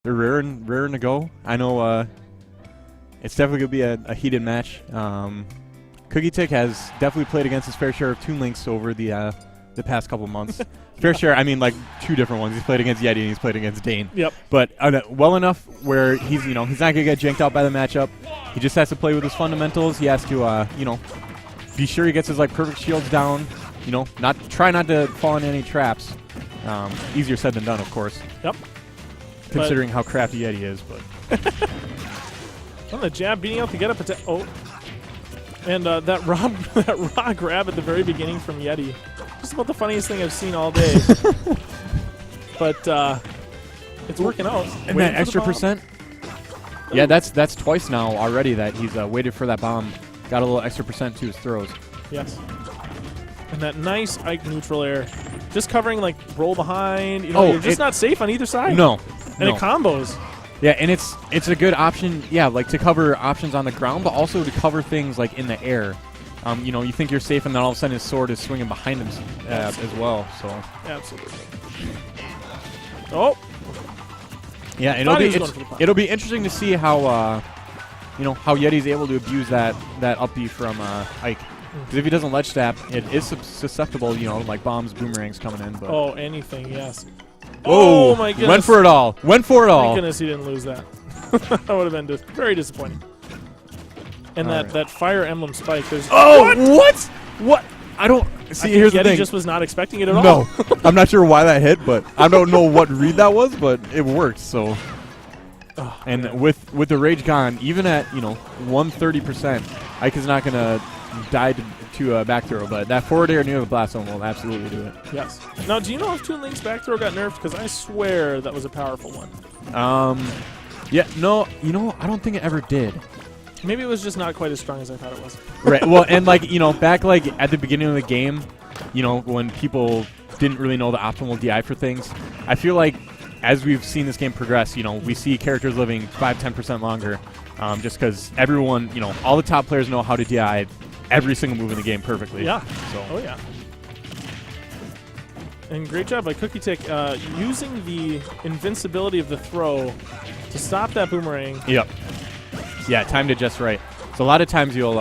They're raring to go. I know it's definitely going to be a heated match. Cookietic has definitely played against his fair share of Toon Links over the past couple months. Fair share, I mean like 2 different ones. He's played against Yeti and he's played against Dane. Yep. But well enough where he's not going to get janked out by the matchup. He just has to play with his fundamentals. He has to be sure he gets his like perfect shields down. Try not to fall into any traps. Easier said than done, of course. Yep. Considering how crafty Yeti is, but on the jab, beating out the get up attack. Oh, and that raw grab at the very beginning from Yeti, just about the funniest thing I've seen all day. But it's working out. And that extra percent. Yeah, that's twice now already that he's waited for that bomb. Got a little extra percent to his throws. Yes. And that nice Ike neutral air, just covering like roll behind. You're just not safe on either side. No. And it combos. Yeah, and it's a good option, like to cover options on the ground, but also to cover things like in the air. You think you're safe, and then all of a sudden his sword is swinging behind him as well. So absolutely. Oh. Yeah, it'll be interesting to see how how Yeti's able to abuse that up B from Ike. Because if he doesn't ledge stab, it is susceptible, like bombs, boomerangs coming in. But oh, anything, yes. Oh my goodness. Went for it all. Thank goodness he didn't lose that. That would have been very disappointing. And that Fire Emblem spike. What? I don't see. Here's the thing. Yeti just was not expecting it at all. No, I'm not sure why that hit, but I don't know what read that was, but it worked. So, with the rage gone, even at 130%, Ike is not gonna die to a back throw, but that forward air near the blast zone will absolutely do it. Yes. Now, do you know if Toon Link's back throw got nerfed? Because I swear that was a powerful one. Yeah. No. I don't think it ever did. Maybe it was just not quite as strong as I thought it was. Right. Well, and back at the beginning of the game, when people didn't really know the optimal DI for things, I feel like as we've seen this game progress, we see characters living 5-10% longer, just because everyone, all the top players know how to DI every single move in the game perfectly. Yeah. So. Oh yeah. And great job by Cookietic using the invincibility of the throw to stop that boomerang. Yep. Yeah, timed it just right. So a lot of times you'll,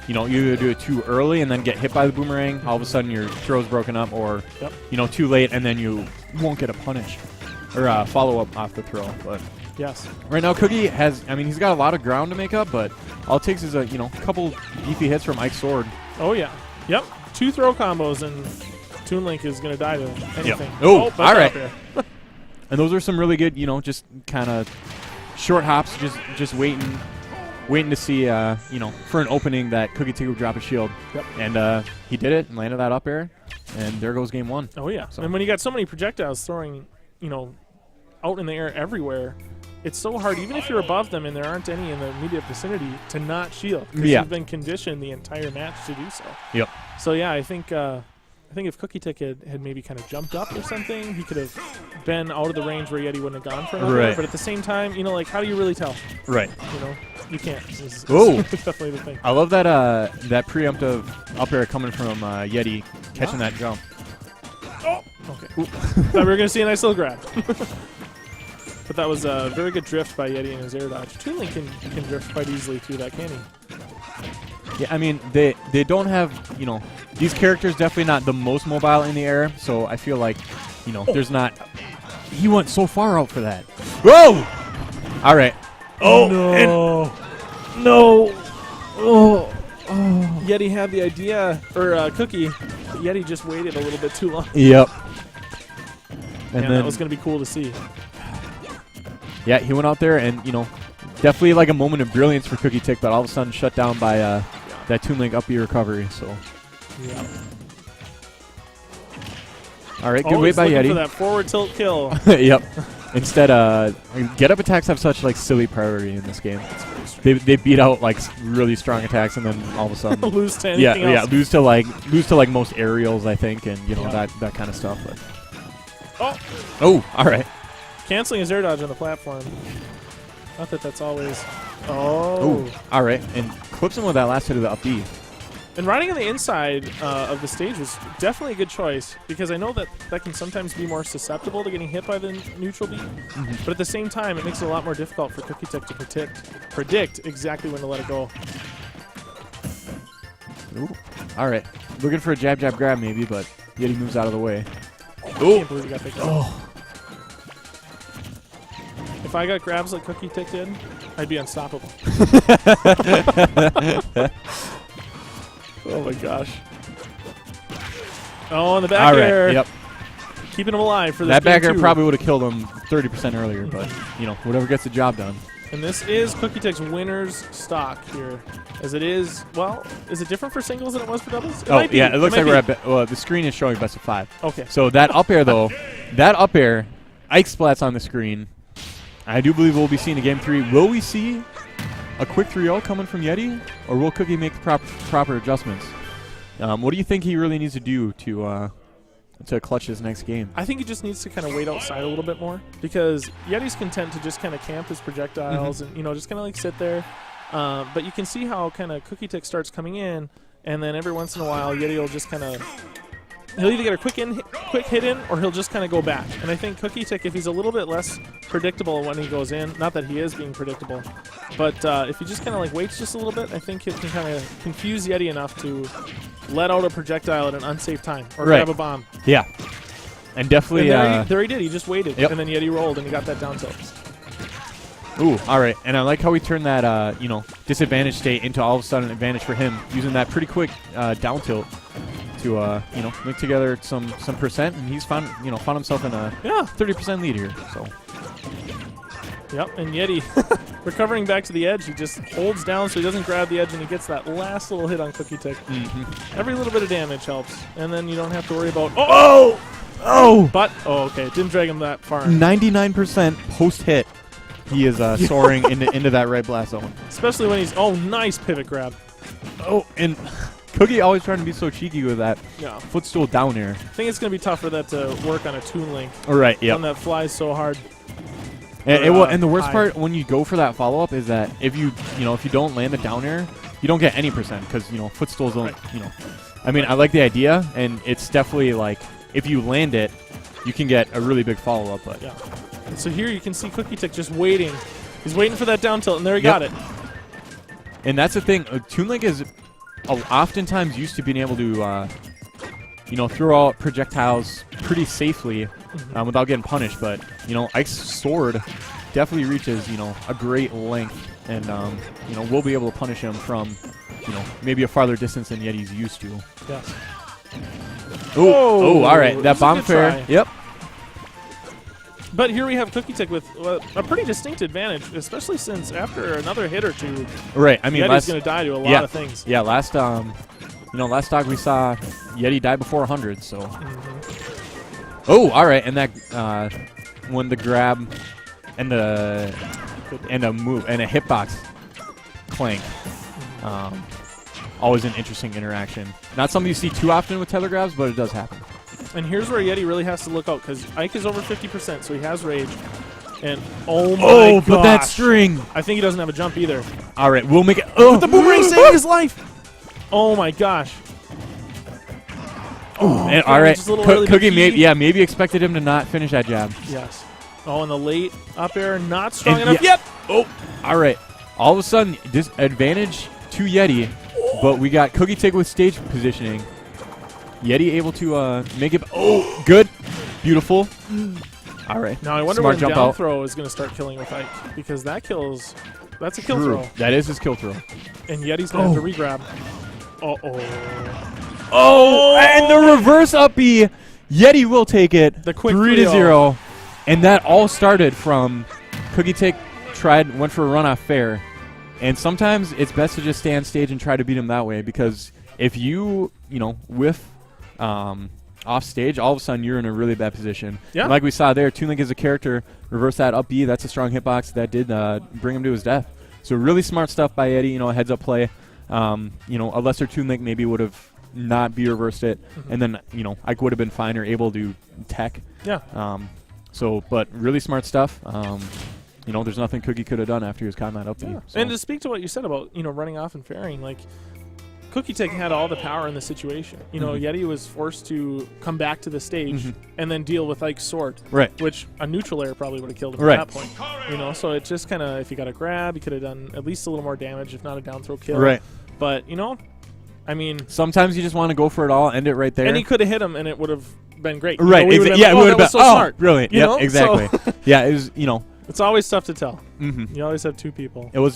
you either do it too early and then get hit by the boomerang. All of a sudden your throw's broken up, or too late and then you won't get a punish or follow up off the throw. But yes, right now Cookie has, he's got a lot of ground to make up, but all it takes is a couple beefy hits from Ike's sword. Oh yeah. Yep. 2 throw combos and Toon Link is going to die to anything. Yep. Oh, all right. And those are some really good, just kind of short hops, just waiting to see, for an opening that Cookietic would drop a shield. Yep. And he did it and landed that up air, and there goes game 1. Oh yeah. So. And when you got so many projectiles throwing, out in the air everywhere, it's so hard, even if you're above them and there aren't any in the immediate vicinity, to not shield. Because you've been conditioned the entire match to do so. Yep. So yeah, I think if Cookietic had maybe kind of jumped up or something, he could have been out of the range where Yeti wouldn't have gone for another. Right. But at the same time, how do you really tell? Right. You can't. Oh. Definitely the thing. I love that that preemptive up air coming from Yeti, catching that jump. Oh. Okay. Thought we were going to see a nice little grab. But that was a very good drift by Yeti and his air dodge. Toon Link can drift quite easily through that, can he? Yeah, they don't have, these characters definitely not the most mobile in the air, so I feel like, there's not. He went so far out for that. Whoa! All right. Oh, no. No. Oh. Yeti had the idea, or Cookie. Yeti just waited a little bit too long. Yep. And then that was going to be cool to see. Yeah, he went out there and, definitely like a moment of brilliance for Cookietic, but all of a sudden shut down by that Toon Link up B recovery. So. Yeah. All right, good wait by Yeti. For that forward tilt kill. Yep. Instead, get up attacks have such like silly priority in this game. They beat out like really strong attacks and then all of a sudden lose to anything else. Yeah, lose to like most aerials, I think, and that kind of stuff. But. Oh, all right. Canceling his air dodge on the platform. Not that that's always. Oh. Ooh, all right, and clips him with that last hit of the up B. And riding on the inside of the stage was definitely a good choice because I know that that can sometimes be more susceptible to getting hit by the neutral beat. But at the same time, it makes it a lot more difficult for Cookietic to predict exactly when to let it go. Ooh. All right. Looking for a jab, jab, grab maybe, but Yeti moves out of the way. I can't believe he got picked up. If I got grabs like Cookietic did, I'd be unstoppable. Oh my gosh. Oh, and the back air. Yep. Keeping him alive for this That back air game 2. probably would have killed him 30% earlier, but, you know, whatever gets the job done. And this is Cookietic's winner's stock here. As it is, well, is it different for singles than it was for doubles? It looks like we're at, well, the screen is showing best of 5. Okay. So that up air, though, that up air, Ike splats on the screen. I do believe we'll be seeing a game 3. Will we see a quick 3-0 coming from Yeti, or will Cookie make the proper adjustments? What do you think he really needs to do to clutch his next game? I think he just needs to kind of wait outside a little bit more because Yeti's content to just kind of camp his projectiles and, you know, just kind of like sit there. But you can see how kind of Cookietic starts coming in, and then every once in a while Yeti will just kind of he'll either get a quick hit in, or he'll just kind of go back. And I think Cookietic, if he's a little bit less predictable when he goes in, not that he is being predictable, but if he just kind of like waits just a little bit, I think it can kind of confuse Yeti enough to let out a projectile at an unsafe time or grab a bomb. Yeah, and definitely. And there he did. He just waited, yep. And then Yeti rolled, and he got that down tilt. Ooh, all right. And I like how he turned that, you know, disadvantage state into all of a sudden an advantage for him, using that pretty quick down tilt to, you know, link together some percent, and he's found himself in a 30% lead here. So. Yep, and Yeti recovering back to the edge. He just holds down so he doesn't grab the edge, and he gets that last little hit on Cookietic. Every little bit of damage helps, and then you don't have to worry about okay, didn't drag him that far. 99% post hit. He is soaring into that right blast zone. Especially when he's nice pivot grab. Oh, and Cookie always trying to be so cheeky with that footstool down air. I think it's going to be tough for that to work on a Toon link. All right, yeah. One that flies so hard. And the worst part when you go for that follow up is that if you don't land the down air, you don't get any percent because footstools don't. I mean, I like the idea, and it's definitely like if you land it, you can get a really big follow up. But and so here you can see Cookietic just waiting. He's waiting for that down tilt, and there he got it. And that's the thing. Toon link is oftentimes used to being able to throw out projectiles pretty safely without getting punished. But Ike's sword definitely reaches a great length, and we'll be able to punish him from maybe a farther distance than Yeti's used to. Yes. Oh, all right. That bomb fair. Yep. But here we have Cookietic with a pretty distinct advantage, especially since after another hit or two, right? I mean, Yeti's going to die to a lot of things. Yeah, last dog we saw Yeti die before 100. So. Oh, all right, and that when the grab and the move and a hitbox clank, always an interesting interaction. Not something you see too often with tether grabs, but it does happen. And here's where Yeti really has to look out because Ike is over 50%, so he has rage. And oh my gosh. But that string! I think he doesn't have a jump either. All right, we'll make it. But the boomerang saved his life. Oh my gosh. And all right, Cookie maybe expected him to not finish that jab. Yes. Oh, and the late up air not strong enough. Yep. Oh, all right. All of a sudden, disadvantage to Yeti, but we got Cookietic with stage positioning. Yeti able to make it. Oh, good. Beautiful. All right. Now I wonder when down throw is going to start killing with Ike because that's a kill throw. That is his kill throw. And Yeti's going to have to re-grab. Oh, and the reverse up B. Yeti will take it. The quick 3-0. And that all started from Cookietic went for a runoff fair. And sometimes it's best to just stay on stage and try to beat him that way because if you whiff off stage, all of a sudden you're in a really bad position. Yeah. And like we saw there, Toon link is a character. Reverse that up B. That's a strong hitbox that did bring him to his death. So really smart stuff by Yeti. A heads up play. A lesser Toon link maybe would have not be reversed it, and then Ike would have been fine or able to tech. Yeah. But really smart stuff. There's nothing Cookie could have done after he was caught in that up B. Yeah. So. And to speak to what you said about running off and fairing, like Cookietic had all the power in the situation. You know, Yeti was forced to come back to the stage and then deal with Ike's sword, which a neutral air probably would have killed him at that point. You know, so it just kind of, if you got a grab, you could have done at least a little more damage, if not a down throw kill. But, you know, I mean, sometimes you just want to go for it all, end it right there. And he could have hit him, and it would have been great. Right. You know, we Yeah, it would have been so smart. Brilliant. You Yeah, know? exactly. So yeah, it was, you know. It's always tough to tell. You always have two people. It was